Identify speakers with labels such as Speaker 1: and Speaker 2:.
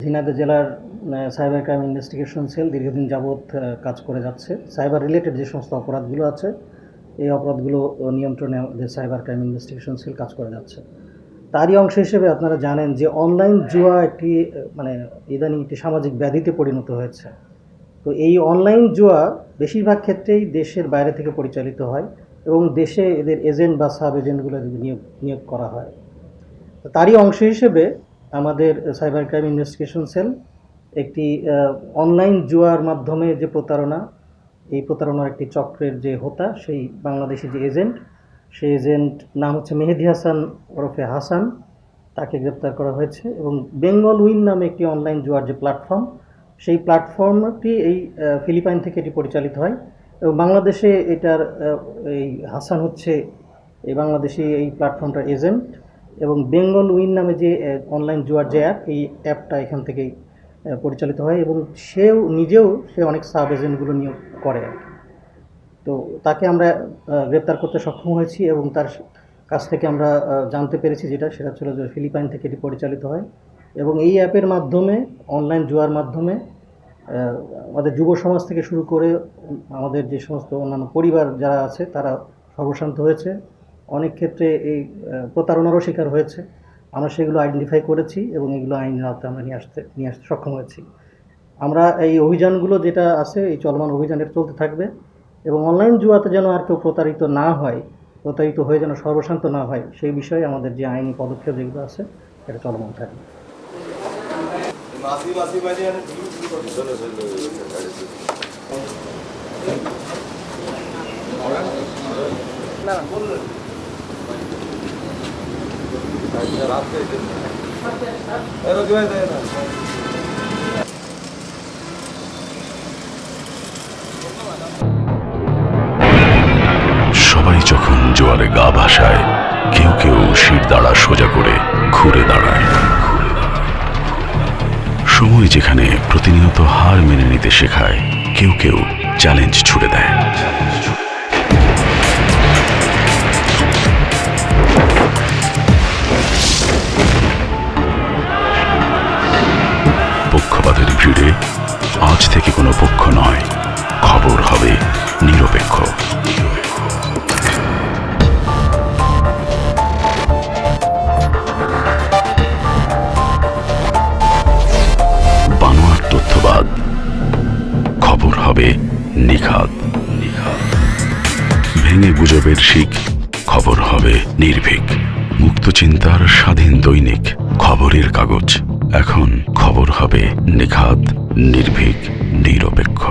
Speaker 1: ঝিনাইদহ জেলার cyber crime investigation sell দীর্ঘদিন যাবৎ কাজ করে যাচ্ছে। সাইবার রিলেটেড যে সমস্ত অপরাধগুলো আছে, এই অপরাধগুলো নিয়ন্ত্রণে আমাদের সাইবার ক্রাইম ইনভেস্টিগেশন সেল কাজ করে যাচ্ছে। তারই অংশ হিসেবে আপনারা জানেন যে অনলাইন জুয়া একটি ইদানিং একটি সামাজিক ব্যাধিতে পরিণত হয়েছে। তো এই অনলাইন জুয়া বেশিরভাগ ক্ষেত্রেই দেশের বাইরে থেকে পরিচালিত হয় এবং দেশে এদের এজেন্ট বা সাব এজেন্টগুলো নিয়োগ করা হয়। তো তারই অংশ হিসেবে আমাদের সাইবার ক্রাইম ইনভেস্টিগেশন সেল একটি অনলাইন জুয়ার মাধ্যমে যে প্রতারণা, এই প্রতারণার একটি চক্রের যে হোতা, সেই বাংলাদেশি যে এজেন্ট, সেই এজেন্ট নাম হচ্ছে মেহেদি হাসান ওরফে হাসান, তাকে গ্রেপ্তার করা হয়েছে। এবং বেঙ্গল উইন নামে একটি অনলাইন জুয়ার যে প্ল্যাটফর্ম, সেই প্ল্যাটফর্মটি এই ফিলিপাইন থেকে এটি পরিচালিত হয় এবং বাংলাদেশে এটার এই হাসান হচ্ছে এই বাংলাদেশি এই প্ল্যাটফর্মটার এজেন্ট। এবং বেঙ্গল উইন নামে যে অনলাইন জুয়ার যে অ্যাপ, এই অ্যাপটা এখান থেকেই পরিচালিত হয় এবং সে অনেক সাব এজেন্টগুলো নিয়োগ করে আর কি। তো তাকে আমরা গ্রেপ্তার করতে সক্ষম হয়েছি এবং তার কাছ থেকে আমরা জানতে পেরেছি সেটা ছিল যে ফিলিপাইন থেকে এটি পরিচালিত হয় এবং এই অ্যাপের মাধ্যমে, অনলাইন জুয়ার মাধ্যমে আমাদের যুব সমাজ থেকে শুরু করে আমাদের যে সমস্ত অন্যান্য পরিবার যারা আছে তারা সর্বশান্ত হয়েছে। অনেক ক্ষেত্রে এই প্রতারণারও শিকার হয়েছে। আমরা সেগুলো আইডেন্টিফাই করেছি এবং এগুলো আইনের আওতায় আমরা নিয়ে আসতে সক্ষম হয়েছি। আমরা এই অভিযানগুলো যেটা আছে, এই চলমান অভিযান এটা চলতে থাকবে এবং অনলাইন জুয়াতে যেন আর কেউ প্রতারিত হয়ে যেন সর্বশান্ত না হয়, সেই বিষয়ে আমাদের যে আইনি পদক্ষেপ যেগুলো আছে এটা চলমান থাকবে।
Speaker 2: সবাই যখন জোয়ারে গা ভাসায়, কেউ কেউ শির দাঁড়া সোজা করে ঘুরে দাঁড়ায়। সময় যেখানে প্রতিনিয়ত হার মেনে নিতে শেখায়, কেউ কেউ চ্যালেঞ্জ ছুড়ে দেয়। পক্ষপাতের ভিড়ে আজ থেকে কোনো পক্ষ নয়, খবর হবে নিরপেক্ষ। বানোয়াট তথ্যবাদ, খবর হবে নিখাত। ভেঙে গুজবের শিক, খবর হবে নির্ভীক। মুক্ত চিন্তার স্বাধীন দৈনিক খবরের কাগজ, এখন খবর হবে নিখাত, নির্ভীক, নিরপেক্ষ।